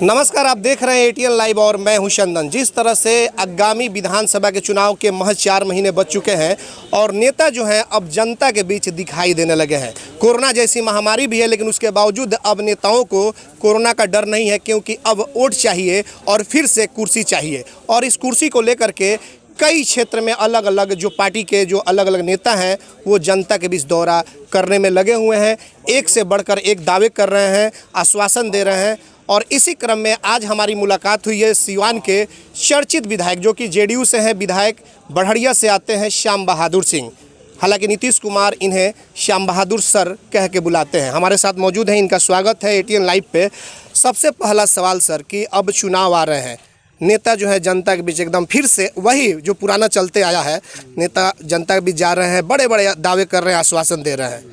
नमस्कार, आप देख रहे हैं एटीएन लाइव और मैं हूं चंदन। जिस तरह से आगामी विधानसभा के चुनाव के महज 4 महीने बच चुके हैं और नेता जो हैं अब जनता के बीच दिखाई देने लगे हैं। कोरोना जैसी महामारी भी है, लेकिन उसके बावजूद अब नेताओं को कोरोना का डर नहीं है, क्योंकि अब वोट चाहिए और फिर से कुर्सी चाहिए। और इस कुर्सी को लेकर के कई क्षेत्र में अलग अलग जो पार्टी के जो अलग अलग नेता हैं वो जनता के बीच दौरा करने में लगे हुए हैं। एक से बढ़कर एक दावे कर रहे हैं, आश्वासन दे रहे हैं। और इसी क्रम में आज हमारी मुलाकात हुई है सिवान के चर्चित विधायक जो कि जेडीयू से हैं, विधायक बड़हरिया से आते हैं, श्याम बहादुर सिंह। हालांकि नीतीश कुमार इन्हें श्याम बहादुर सर कह के बुलाते हैं। हमारे साथ मौजूद हैं, इनका स्वागत है एटीएन लाइव पे। सबसे पहला सवाल सर कि अब चुनाव आ रहे हैं, नेता जो है जनता के बीच एकदम फिर से वही जो पुराना चलते आया है, नेता जनता के बीच जा रहे हैं, बड़े बड़े दावे कर रहे हैं, आश्वासन दे रहे हैं,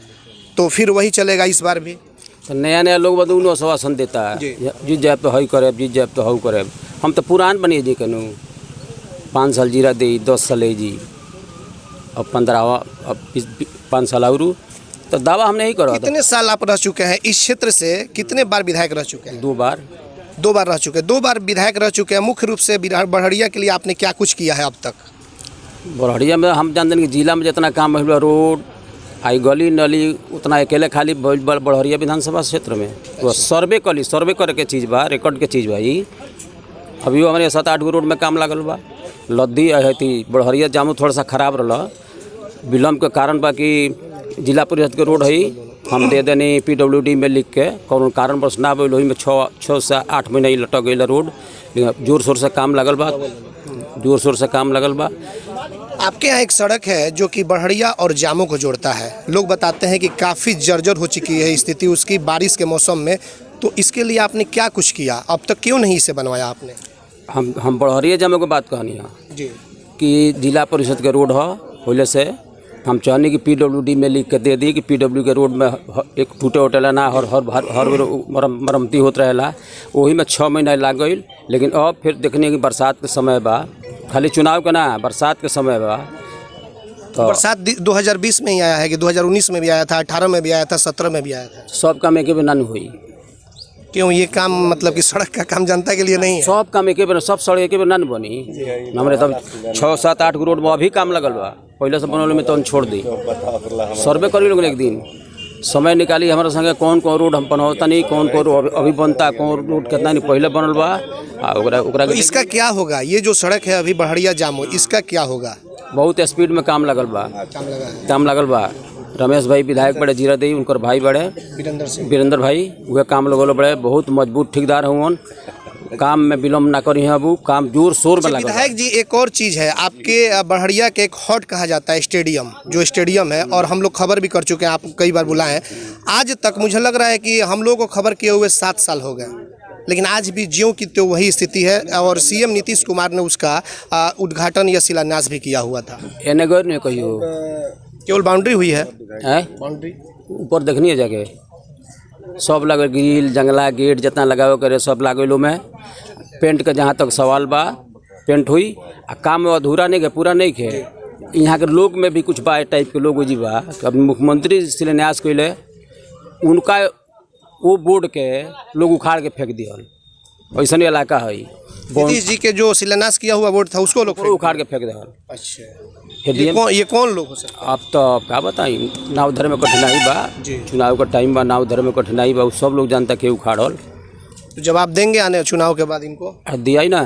तो फिर वही चलेगा इस बार भी? तो नया नया लोग बदू आश्वासन देता है, जीत जाए तो हई करे, जीत जाए तो हऊ करे। हम तो पुरान बनिए जी, कनू 5 साल जीरा दे, 10 साल जी, अब 15 अब 5 साल और तो दावा हम नहीं करो। कितने साल आप रह चुके हैं इस क्षेत्र से? कितने बार विधायक रह चुके हैं? 2 बार। 2 बार रह चुके हैं, 2 बार विधायक रह चुके हैं। मुख्य रूप से बड़हरिया के लिए आपने क्या कुछ किया है अब तक? बड़हरिया में हम जानते हैं कि जिला में जितना काम हुआ, रोड आई गली नली उतना अकेले खाली बड़हरिया विधानसभा क्षेत्र में तो सर्वे करे के चीज़ बा, रिकॉर्ड के चीज़ बा। ये अभी हमारे 7-8 गो रोड में काम लागल बा। लद्दी है थी बड़हरिया जामू थोड़ा सा खराब रहा, विलम्ब के कारण बा कि जिला परिषद के रोड है हम दे देनी PWD में लिख के, कौन कारण बस ना बोल, वही में 6 से 8 महीने लटक गई रोड। जोर शोर से काम लगल बा, जोर शोर से काम लगल बा। आपके यहाँ एक सड़क है जो कि बड़हरिया और जामू को जोड़ता है। लोग बताते हैं कि काफ़ी जर्जर हो चुकी है स्थिति उसकी बारिश के मौसम में, तो इसके लिए आपने क्या कुछ किया? अब तक क्यों नहीं इसे बनवाया आपने? हम बड़हरिया जामू की बात कहनी है जी कि जिला परिषद के रोड है, पहले से हम चाहनी कि PWD में लिख के दे दी कि PW के रोड में एक टूटे उटेला ना हर मरम्मती होत रहेला। वही में 6 महीना लग गई, लेकिन अब फिर देखने की बरसात के समय बा, खाली चुनाव का ना बरसात के समय बा। तो बरसात 2020 में ही आया है कि 2019 में भी आया था, 18 में भी आया था, 17 में भी आया था? सब काम एक बेर ना हुई। क्यों? ये काम मतलब कि सड़क का काम जनता के लिए नहीं है? सब काम एक बेर, सब सड़क एक बेर ना बनी। हमारे तब 6-7-8 गो रोड में अभी काम लगल बा, पहले से बनल में तो छोड़ दी। सर्वे करी लोग एक दिन समय निकाली हमारे संगे, कौन कौन रोड हम बनता नहीं, कौन कौन अभी बनता, कौन रोड कितना नहीं पहले बनल बा। तो इसका क्या होगा? ये जो सड़क है अभी बड़हरिया जामू, इसका क्या होगा? बहुत स्पीड में काम लगल बा, काम लगल बा। रमेश भाई विधायक बड़े जीरा दी, उनकर भाई बड़े वीरेंद्र भाई, वह काम लगल बड़े, बहुत मजबूत ठेकेदार हुआ, काम में विलम्ब ना करी है। अब काम जोर शोर में लगा। विधायक जी, एक और चीज़ है, आपके बड़हरिया के एक हॉट कहा जाता है स्टेडियम, जो स्टेडियम है, और हम लोग खबर भी कर चुके हैं, आप कई बार बुलाए हैं। आज तक मुझे लग रहा है कि हम लोगों को खबर किए हुए 7 साल हो गए, लेकिन आज भी ज्यों की त्यों वही स्थिति है। और CM नीतीश कुमार ने उसका उद्घाटन या शिलान्यास भी किया हुआ था। एनेगर ने कहियो केवल बाउंड्री हुई है, बाउंड्री ऊपर देखनी है जाके सब लगे, ग्रिल जंगला गेट जितना लगावे करे सब लागलो में। पेंट का जहाँ तक सवाल बा, पेंट हुई आ काम अधूरा नहीं है, पूरा नहीं है। यहाँ के लोग में भी कुछ बा टाइप के लोग जी बा। अब मुख्यमंत्री शिलान्यास कैले, उनका वो बोर्ड के लोग उखाड़ के फेंक दिया, ऐसा इलाका है। नीतीश जी के जो शिलान्यास किया हुआ बोर्ड था उसको लोग उखाड़ के फेंक दिया। अच्छा, ये कौन लोग हो सकते? आप तो क्या बताई, नाव धरे में कठिनाई बा, चुनाव का टाइम बा, नाव धरे में कठिनाई बा, सब लोग जानता के उखाड़ल। तो जवाब देंगे आने चुनाव के बाद इनको? दिया ही ना,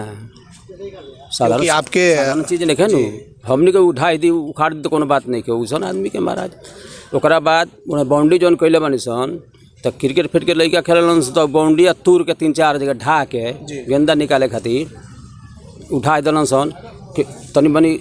साधारण आपके चीज़ नहीं है नु, हमने के उठाई दी उखाड़ दी तो कोनो बात नहीं के उसन आदमी के महाराज। ओकरा बाद उन्हें बाउंड्री जौन कैले बनी सन, तो क्रिकेट फिट के लड़का खेलन तो बाउंड्री तूर के 3-4 जगह ढा के गेंदा निकाले खातिर उठा दिलन सन। तनी बनी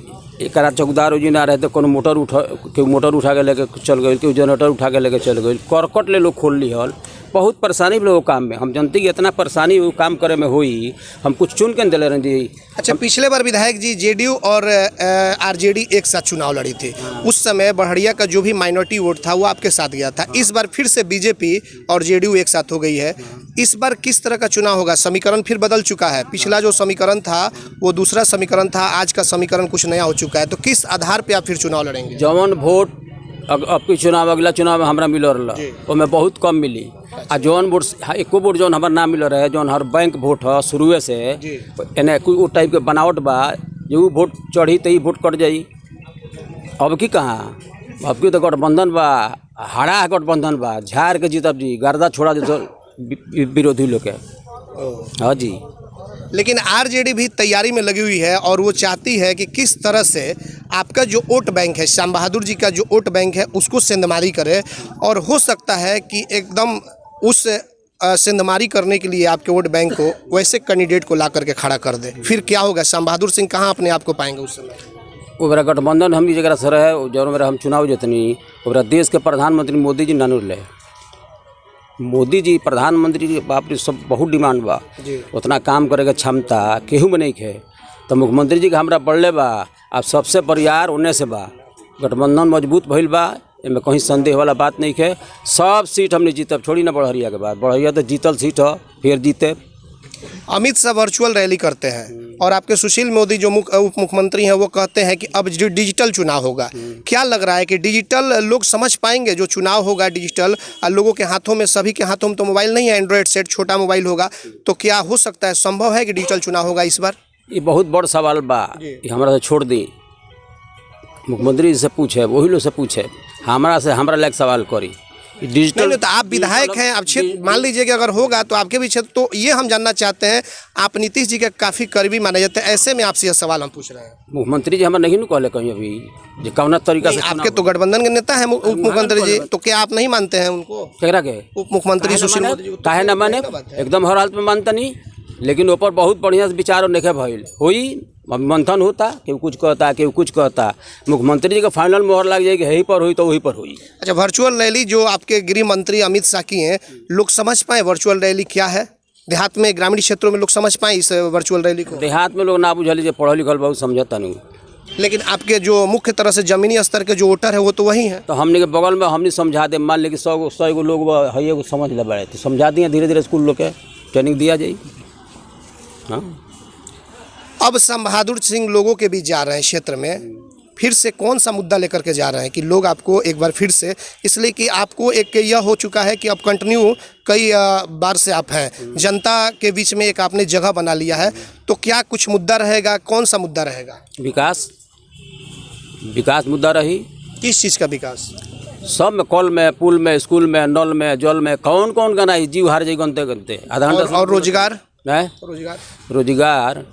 एक चौकीदार जी ना रहे तो कोनो मोटर उठा के लेके चल गई, कोई जनरेटर उठा के लेके चल गई, करकट ले लोग खोल ली हल। बहुत परेशानी भी लोग काम में, हम जानते कि इतना परेशानी वो काम करे में हुई, हम कुछ चुन के दिले रहे जी। अच्छा, पिछले बार विधायक जी जेडीयू और आरजेडी एक साथ चुनाव लड़ी थी, उस समय बड़हरिया का जो भी माइनॉरिटी वोट था वो आपके साथ गया था। इस बार फिर से बीजेपी और जेडीयू एक साथ हो गई है। इस बार किस तरह का चुनाव होगा? समीकरण फिर बदल चुका है, पिछला जो समीकरण था वो दूसरा समीकरण था, आज का समीकरण कुछ नया हो चुका है, तो किस आधार पर आप फिर चुनाव लड़ेंगे? जवन वोट अब की चुनाव अगला चुनाव में हमरा मिल रहा ओमें बहुत कम मिली। आ जौन वोट एको वोट जौन हमारा ना मिल रहा है, जौन हर बैंक वोट है शुरुए से एने कोई वो टाइप के बनावट बा जो वोट चढ़ी तो वोट कट जाई। अब की कहाँ, अब की तो गठबंधन बा, हरा गठबंधन बा, झाड़ के जीतब जी, गर्दा छोड़ा दे विरोधी लोग के। हाँ जी, लेकिन आरजेडी भी तैयारी में लगी हुई है और वो चाहती है कि किस तरह से आपका जो वोट बैंक है, श्याम बहादुर जी का जो वोट बैंक है उसको सेंधमारी करे, और हो सकता है कि एकदम उस सेंधमारी करने के लिए आपके वोट बैंक को वैसे कैंडिडेट को ला करके खड़ा कर दे। फिर क्या होगा, श्याम बहादुर सिंह कहाँ अपने आप को पाएंगे उस समय? वो मेरा गठबंधन हम जगह सर है, जो मेरा हम चुनाव जितनी वो देश के प्रधानमंत्री मोदी जी नानू ले, मोदी जी प्रधानमंत्री जी बाप रे सब बहुत डिमांड बा, उतना काम करे के क्षमता केहू में नहीं है। तो मुख्यमंत्री जी के हमरा बढ़ले बा, अब सबसे बरियार उन्हें से बा, गठबंधन मजबूत भइल बा, इनमें कहीं संदेह वाला बात नहीं है। सब सीट हमने जीतब, छोड़ी ना बढ़िया के बाद, बढ़िया तो जीतल सीट है फिर जीते। अमित शाह वर्चुअल रैली करते हैं और आपके सुशील मोदी जो उप मुख्यमंत्री हैं वो कहते हैं कि अब डिजिटल चुनाव होगा। क्या लग रहा है कि डिजिटल लोग समझ पाएंगे? जो चुनाव होगा डिजिटल, लोगों के हाथों में, सभी के हाथों में तो मोबाइल नहीं है, एंड्रॉयड सेट छोटा मोबाइल होगा, तो क्या हो सकता है, संभव है कि डिजिटल चुनाव होगा इस बार? ये बहुत बड़ सवाल बा, ये हमारा से छोड़ दी, मुख्यमंत्री से पूछे, वही लोग से पूछे, हमारा लायक सवाल करी डिजिटल। नहीं तो आप विधायक हैं, आप क्षेत्र मान लीजिए कि अगर होगा तो आपके भी क्षेत्र, तो ये हम जानना चाहते हैं, आप नीतीश जी के काफ़ी करीबी माने जाते हैं, ऐसे में आपसे यह सवाल हम पूछ रहे हैं। मुख्यमंत्री जी हमारा नहीं न कहले कहीं अभी जो कौन तरीका से, आपके तो गठबंधन के नेता हैं उप मुख्यमंत्री जी, तो क्या आप नहीं मानते हैं उनको? केकरा के उप मुख्यमंत्री सुशील मोदी जी? काहे ना माने, एकदम हर हालत में मानता नहीं, लेकिन ऊपर बहुत बढ़िया से विचार नहीं भइल हुई, मंथन होता, केहू कुछ कहता, केहू कुछ कहता, मुख्यमंत्री जी का फाइनल मोहर लग जाएगी, यहीं पर हुई तो वहीं पर हुई। अच्छा, वर्चुअल रैली जो आपके गृह मंत्री अमित शाह की हैं, लोग समझ पाए वर्चुअल रैली क्या है? देहात में, ग्रामीण क्षेत्रों में लोग समझ पाए इस वर्चुअल रैली को? देहात में लोग ना बुझा लीजिए, पढ़ल लिखल बहुत समझता नहीं, लेकिन आपके जो मुख्य तरह से जमीनी स्तर के जो वोटर है वो तो वही है। तो हमने के बगल में हमने समझा दे, मान ली 100 लोग है समझ ले बड़े, तो समझा दिए, धीरे धीरे स्कूल लोग के ट्रेनिंग दिया जाए। हाँ, अब श्याम बहादुर सिंह लोगों के बीच जा रहे हैं क्षेत्र में, फिर से कौन सा मुद्दा लेकर के जा रहे हैं कि लोग आपको एक बार फिर से, इसलिए कि आपको एक यह हो चुका है कि अब कंटिन्यू कई बार से आप हैं जनता के बीच में, एक आपने जगह बना लिया है, तो क्या कुछ मुद्दा रहेगा? कौन सा मुद्दा रहेगा? विकास मुद्दा रही। किस चीज़ का विकास? सब में, कल में, पुल में, स्कूल में, नल में, जल में, कौन कौन गाना जीव हार जाए गनते गनते आधा घंटा। और रोजगार? रोजगार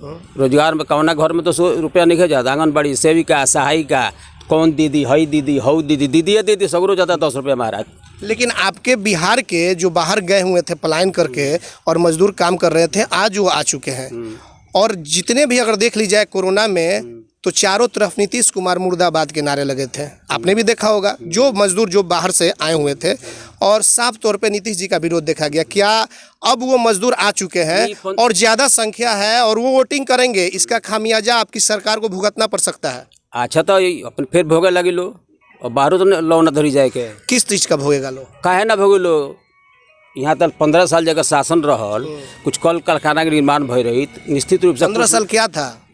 में कौना घर में तो 100 रुपया नहीं जाता, आंगनबाड़ी सेविका, सहायिका, कौन दीदी, हई दीदी, हऊ दीदी, दीदी सगरो जाता 10 रुपया महाराज। लेकिन आपके बिहार के जो बाहर गए हुए थे पलायन करके और मजदूर काम कर रहे थे, आज वो आ चुके हैं, और जितने भी अगर देख ली जाए कोरोना में, तो चारों तरफ नीतीश कुमार मुर्दाबाद के नारे लगे थे। आपने भी देखा होगा, जो मजदूर जो बाहर से आए हुए थे, और साफ तौर पे नीतीश जी का विरोध देखा गया। क्या अब वो मजदूर आ चुके हैं और ज़्यादा संख्या है और वो वोटिंग करेंगे, इसका खामियाजा आपकी सरकार को भुगतना पड़ सकता है? अच्छा, तो अपन फिर भोगे लगी लो, और बाहरों तो लो न धरी जाए के। किस चीज़ का भोगेगा लो? काहे ना भोगे लो, यहाँ तक 15 साल जगह शासन रहल, कुछ कल कारखाना के निर्माण भय रही, निश्चित रूप से 15 साल क्या था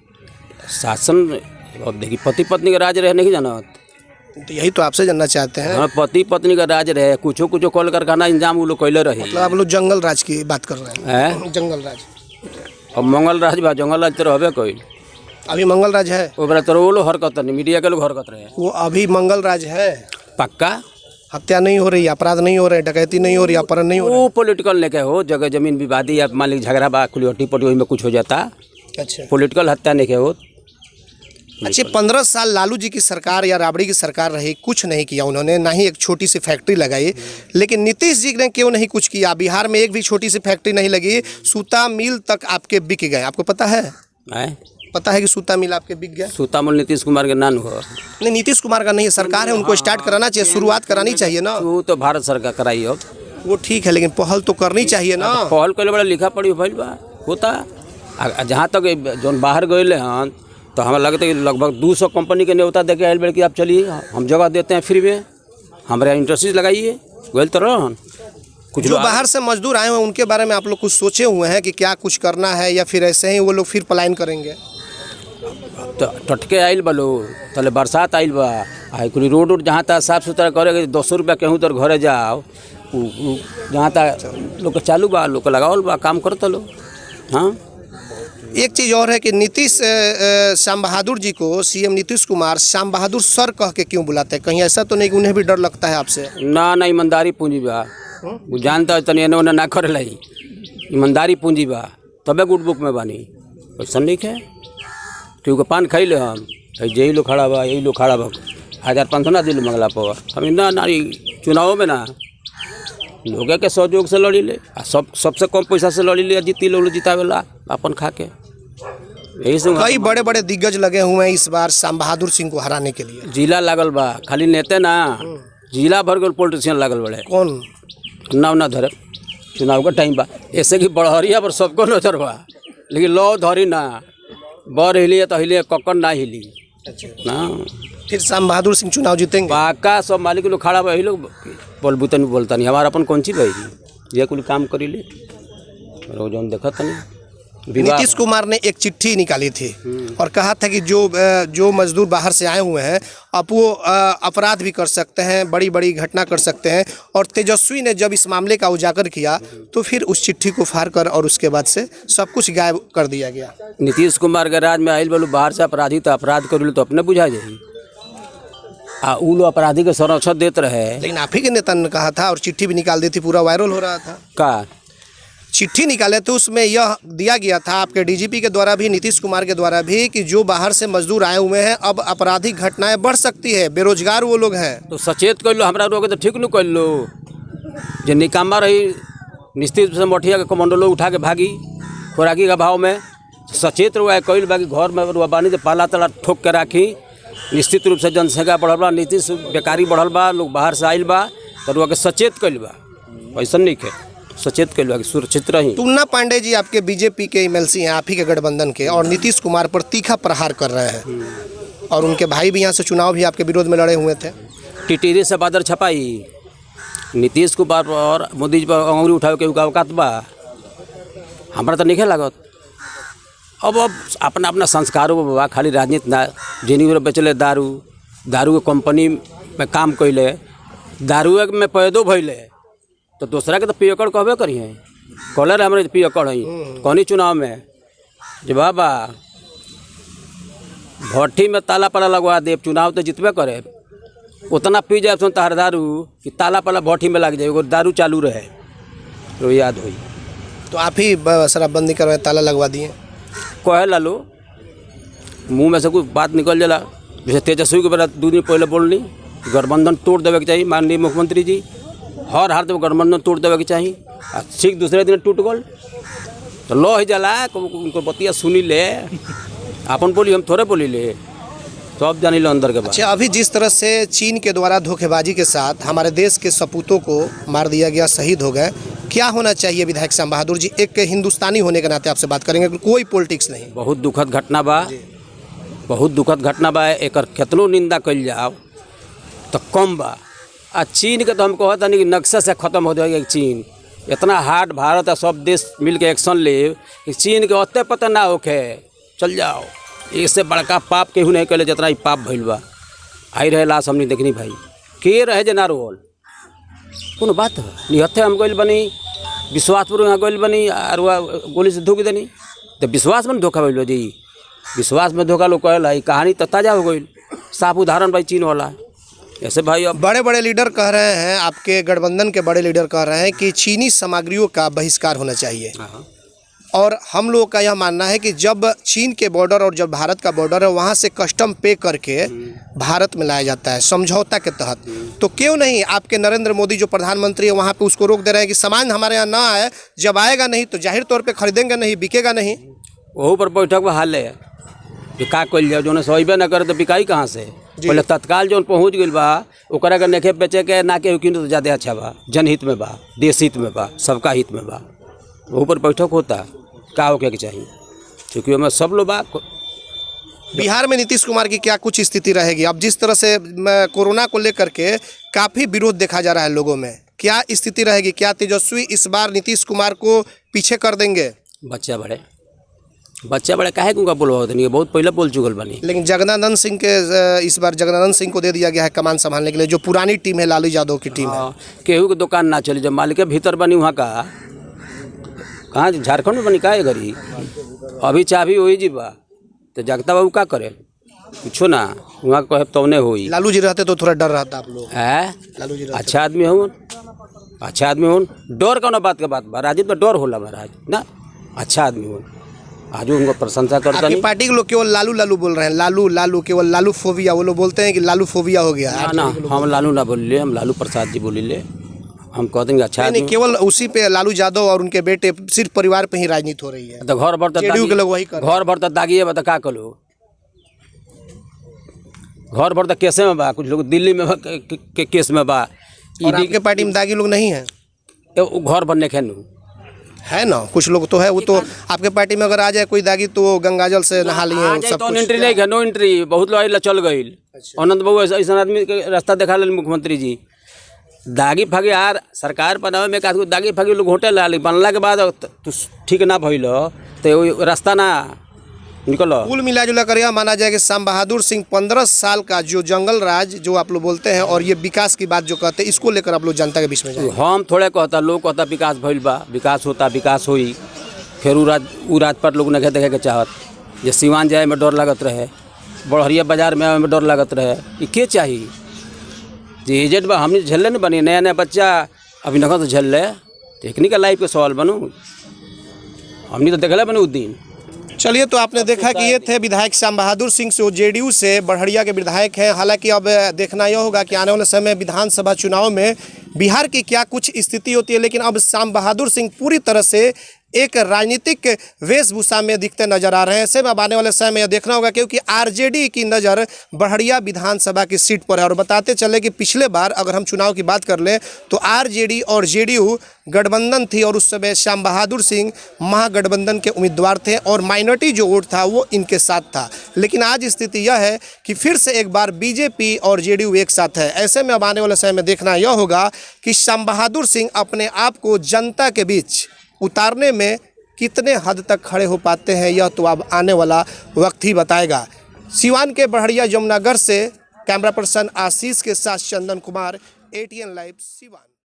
शासन? अब देखिए, पति पत्नी का राज रहे, नहीं जानत, तो यही तो आपसे जानना चाहते हैं। हाँ, पति पत्नी का राज रहे, कुछो कल कारखाना इंजाम वो लोग कैले रहे। मतलब आप लोग जंगल राज की बात कर रहे हैं? जंगल राज, अब मंगल राज बा, जंगल राज तो रहबे कोई, अभी मंगल राज है, वो तो वो लोग हरकत नहीं, मीडिया के लोग हरकत रहे, वो अभी मंगल राज है। पक्का हत्या नहीं हो रही, अपराध नहीं हो रहे, डकैती नहीं हो रही, अपहरण नहीं हो रहा? वो पॉलिटिकल लेके हो, जगह जमीन विवादी, या मान लीजिए झगड़ा बा, खुली हट्टी पटी, वही में कुछ हो जाता। अच्छा, पॉलिटिकल हत्या नहीं के हो। अच्छा, 15 साल लालू जी की सरकार या राबड़ी की सरकार रही, कुछ नहीं किया उन्होंने, ना ही एक छोटी सी फैक्ट्री लगाई। लेकिन नीतीश जी ने क्यों नहीं कुछ किया? बिहार में एक भी छोटी सी फैक्ट्री नहीं लगी, सूता मिल तक आपके बिक गए। आपको पता है? पता है कि सूता मिल आपके बिक गया? सूता मिल नीतीश कुमार के नाम हो? नहीं, नीतीश कुमार का नहीं है, सरकार है, उनको स्टार्ट कराना चाहिए, शुरुआत करानी चाहिए ना। वो तो भारत सरकार कराई हो, वो ठीक है, लेकिन पहल तो करनी चाहिए ना। पहल कर बड़ा लिखा पढ़ी भइल बा होता। जहाँ तक जो बाहर गए हैं, तो हमें लगता है कि लगभग 200 कंपनी के न्योता दे के आयल बड़े कि आप चलिए, हम जगह देते हैं फ्री में, हमारे इंडस्ट्रीज लगाइए, गए तो रहो। कुछ जो बाहर से मजदूर आए हुए हैं उनके बारे में आप लोग कुछ सोचे हुए हैं कि क्या कुछ करना है, या फिर ऐसे ही वो लोग फिर पलायन करेंगे? तो टटके आइल बा लो तले बरसात आइल बा आई कुल रोड उड जहाँ तक साफ सुथरा करे 200 रुपया केहूँ तर घरे जाओ जहाँ तक लोग चालू बा लोग लगावल बा काम करता लो। हाँ एक चीज़ और है कि नीतीश श्याम बहादुर जी को सीएम नीतीश कुमार श्याम बहादुर सर कह के क्यों बुलाते हैं? कहीं ऐसा तो नहीं कि उन्हें भी डर लगता है आपसे? ना ईमानदारी पूंजी बा, वो जानता तनी एने ओने ना करे लाई, ईमानदारी पूंजी बा तबे गुड बुक में बानी। ऐसा नहीं है क्योंकि पान खाई ले हम यही लोग खड़ा बा यही लोग खड़ा बा 1500 ना दिल मंगला पवा हम ना चुनाव में ना लोग के सहयोग से लड़ी ले सबसे कम पैसा से लड़ी ले जीती लोग जितावेला अपन खा के। यही से कई बड़े बड़े दिग्गज लगे हुए हैं इस बार श्याम बहादुर सिंह को हराने के लिए। जिला लागल बा खाली नेते ना जिला भर के पॉलिटिशियन लागल बड़े। कौन नाव ना धरे चुनाव का टाइम बा ऐसे कि बड़हरिया पर सबको नजर बा लेकिन लो धरी ना बर हिली तो हिली कक्कन ना हिली ना। फिर श्याम बहादुर सिंह चुनाव जीतेंगे पाका सब मालिक लोग खड़ा बा यही लोग बोलबूतन भी बोलता नहीं हमारा अपन कौन सी भाई ये कुल काम करी ले रोज हम देखा नहीं। नीतीश कुमार ने एक चिट्ठी निकाली थी और कहा था कि जो मजदूर बाहर से आए हुए हैं अब वो अपराध भी कर सकते हैं बड़ी बड़ी घटना कर सकते हैं। और तेजस्वी ने जब इस मामले का उजागर किया तो फिर उस चिट्ठी को फाड़ कर और उसके बाद से सब कुछ गायब कर दिया गया। नीतीश कुमार के राज में आयल बोलू बाहर से अपराधी तो अपराध कर तो अपने बुझा जाए उ लोग अपराधी के संरक्षण देते रहे। लेकिन आप ही के नेता ने कहा था और चिट्ठी भी निकाल दी थी पूरा वायरल हो रहा था। का चिट्ठी निकाले तो उसमें यह दिया गया था आपके डीजीपी के द्वारा भी नीतीश कुमार के द्वारा भी कि जो बाहर से मजदूर आए हुए हैं अब आपराधिक घटनाएं बढ़ सकती है बेरोजगार वो लोग हैं तो सचेत कर लो हमारा रोके तो ठीक न कर लो जो निकामा रही निश्चित से मठिया के कमांडो लोग उठा के भागी खुराकी का भाव में सचेत रुआ कैल बाकी घर में रुआ बानी से पाला तला ठोक के राखी निश्चित रूप से जनसंख्या बढ़ल बा नीतीश बेकारी बढ़ल बा लोग बाहर से आइल बा तो रुआ के सचेत कैल बा ऐसा नहीं है सचेत कैल बा सुरक्षित रही। टुन्ना पांडे जी आपके बीजेपी के एमएलसी हैं आप ही के गठबंधन के और नीतीश कुमार पर तीखा प्रहार कर रहे हैं और उनके भाई भी यहाँ से चुनाव भी आपके विरोध में लड़े हुए थे। टिटिरी से बादर छपाई नीतीश कुमार और मोदी जी पर अंगुरी उठावे के औकात बा हमारा तो नहीं लागत। अब अपना अपना संस्कारों में बा खाली राजनीति ना जिन्हीं बेचले दारू के कंपनी में काम कैले दारू में पैदो भैले तो दूसरा के तो पियकड़ कहबे करी है कॉलर हमारे पियकड़ है कौनी चुनाव में जो बाबा भट्टी में ताला पाला लगवा दे चुनाव तो जितबे करे उतना पी जाए सुन तहर दारू कि ताला पाला भट्टी में लग जाए वो दारू चालू रहे तो याद हुई। तो आप ही शराबबंदी करवाए ताला लगवा दिए कहे ला लो मुँह में से कुछ बात निकल जाला जैसे तेजस्वी के बेला 2 दिन पहले बोलनी गठबंधन तोड़ देवे के चाहिए माननीय मुख्यमंत्री जी हर हाल तो गठबंधन तोड़ देवे के चाहिए ठीक दूसरे दिन टूट गल तो लो ही जाला उनको बतिया सुनी ले अपन बोली हम थोड़े बोली ले सब जानी लो अंदर के बात। अच्छा अभी जिस तरह से चीन के द्वारा धोखेबाजी के साथ हमारे देश के सपूतों को मार दिया गया शहीद हो गए क्या होना चाहिए विधायक श्याम बहादुर जी? एक हिंदुस्तानी होने के नाते आपसे बात करेंगे कोई पॉलिटिक्स नहीं। बहुत दुखद घटना बा बहुत दुखद घटना बा एक केतनो निंदा कल जाओ तो कम बा। चीन के तो हम कहता नहीं कि नक्शा से ख़त्म हो जाएगा चीन इतना हार्ड भारत है सब देश मिल के एक्शन ले कि चीन के अत्ते पता ना होके चल जाओ इससे बड़का पाप केहू नहीं कैले जितना पाप भइल बा आई रहे लाश हमने देखनी भाई के रहे जे ना रोल कोनो बात है निहत्थे हम गइल बनी विश्वासपुर यहाँ गइल बनी और गोली से धोक देनी तो विश्वास में धोखा भइल जी विश्वास में धोखा लोग कहला कहानी तो ताज़ा हो गई साफ उदाहरण भाई चीन वाला ऐसे भाई। अब बड़े बड़े लीडर कह रहे हैं आपके गठबंधन के बड़े लीडर कह रहे हैं कि चीनी सामग्रियों का बहिष्कार होना चाहिए और हम लोगों का यह मानना है कि जब चीन के बॉर्डर और जब भारत का बॉर्डर है वहाँ से कस्टम पे करके भारत में लाया जाता है समझौता के तहत तो क्यों नहीं आपके नरेंद्र मोदी जो प्रधानमंत्री है वहाँ पे उसको रोक दे रहे हैं कि सामान हमारे यहाँ ना आए जब आएगा नहीं तो जाहिर तौर पे खरीदेंगे नहीं बिकेगा नहीं। वही पर बैठक में हाल है कि का कल जाओ जो सहीबे न करे तो बिकाई कहाँ से पहले तत्काल जो पहुँच गई बा ओकरा के नेखे बेचे के ना के किन तो ज़्यादा अच्छा बा जनहित में बा देश हित में बा सबका हित में बा वही पर बैठक होता का होके के चाहिए क्योंकि हमें सब लोग बा। बिहार में नीतीश कुमार की क्या कुछ स्थिति रहेगी? अब जिस तरह से कोरोना को लेकर के काफ़ी विरोध देखा जा रहा है लोगों में क्या स्थिति रहेगी? क्या तेजस्वी इस बार नीतीश कुमार को पीछे कर देंगे? बच्चा बड़े बच्चा बड़ा काहे को बोलवा नहीं, बहुत पहले बोल चुकल बनी। लेकिन जगदानंद सिंह के इस बार जगदानंद सिंह को दे दिया गया है कमान संभालने के लिए, जो पुरानी टीम है लालू यादव की टीम है। केहू की दुकान ना चली, जब मालिक के भीतर बनी वहाँ का कहाँ झारखंड में बनी का घड़ी अभी चाबी वही जी बा, तो जगता बाबू का करे पूछो ना, वहाँ कहे तौने हुई। लालू जी रहते तो थोड़ा डर रहता आप लोग है। लालू जी अच्छा आदमी हो, अच्छा आदमी हो, डर कौन बात के बात बा, राजीव में डर होला महाराज ना, अच्छा आदमी हो, आज उनको प्रशंसा करता आपकी नहीं। पार्टी के लोग केवल लालू लालू बोल रहे हैं, लालू लालू, केवल लालू फोबिया, वो लोग बोलते हैं कि लालू फोबिया हो गया है। ना हम लालू ना बोलिए, हम लालू प्रसाद जी बोलिए, हम कहते हैं अच्छा नहीं, केवल उसी पे लालू यादव और उनके बेटे सिर्फ परिवार पे ही राजनीति हो रही है। तो घर भर जेडीयू के लोग वही कर रहे हैं। घर भर तो दागिए बता का करो, घर भर तो केसे में बा, कुछ लोग दिल्ली में केस में बा। और आपके पार्टी में दागी लोग नहीं है? घर बनने के है ना, कुछ लोग तो है। वो तो आपके पार्टी में अगर आ जाए कोई दागी तो वो गंगाजल से नहा लिए सब तो कुछ। एंट्री नहीं है, नो एंट्री, बहुत लोग चल गई। अनंत बाबू ऐसा आदमी के रास्ता देखा ले मुख्यमंत्री जी, दागी फागी यार सरकार बनावे में का दागी फागी लोग होटल ला बनला के बाद तो ठीक ना भइल तो रास्ता ना निकलो। कुल मिला जुला कर यह माना जाए कि श्याम बहादुर सिंह 15 साल का जो जंगल राज जो आप लोग बोलते हैं और ये विकास की बात जो कहते हैं, इसको लेकर आप लोग जनता के बीच में जाएं। हम थोड़े कहता, लोग कहता विकास भइल बा, विकास होता, विकास होई, फिर उ रात पर लोग नहीं देखे के चाहत, जे सिवान जाए में डर लागत रहे, बड़हरिया बाजार में आवे में डर लागत रहे, ये के चाहिए जे एजेंट बा हमने झेल नहीं बनी, नया नया बच्चा अभी नखा तो झेल रहे, टेक्निकल लाइफ के सवाल बनू हमने तो देखले बने उस दिन। चलिए, तो आपने देखा कि ये थे विधायक श्याम बहादुर सिंह जो जेडीयू से बड़हरिया के विधायक हैं। हालांकि अब देखना यह होगा कि आने वाले समय विधानसभा चुनाव में बिहार की क्या कुछ स्थिति होती है, लेकिन अब श्याम बहादुर सिंह पूरी तरह से एक राजनीतिक वेशभूषा में दिखते नजर आ रहे हैं। ऐसे में अब आने वाले समय में यह देखना होगा, क्योंकि आरजेडी की नज़र बड़हरिया विधानसभा की सीट पर है। और बताते चले कि पिछले बार अगर हम चुनाव की बात कर लें तो आरजेडी और जेडीयू गठबंधन थी और उस समय श्याम बहादुर सिंह महागठबंधन के उम्मीदवार थे और माइनॉरिटी जो वोट था वो इनके साथ था। लेकिन आज स्थिति यह है कि फिर से एक बार बीजेपी और जेडीयू एक साथ है। ऐसे में अब आने वाले समय में देखना यह होगा कि श्याम बहादुर सिंह अपने आप को जनता के बीच उतारने में कितने हद तक खड़े हो पाते हैं, यह तो अब आने वाला वक्त ही बताएगा। सिवान के बड़हरिया यमुनानगर से कैमरा पर्सन आशीष के साथ चंदन कुमार, ATN लाइव सिवान।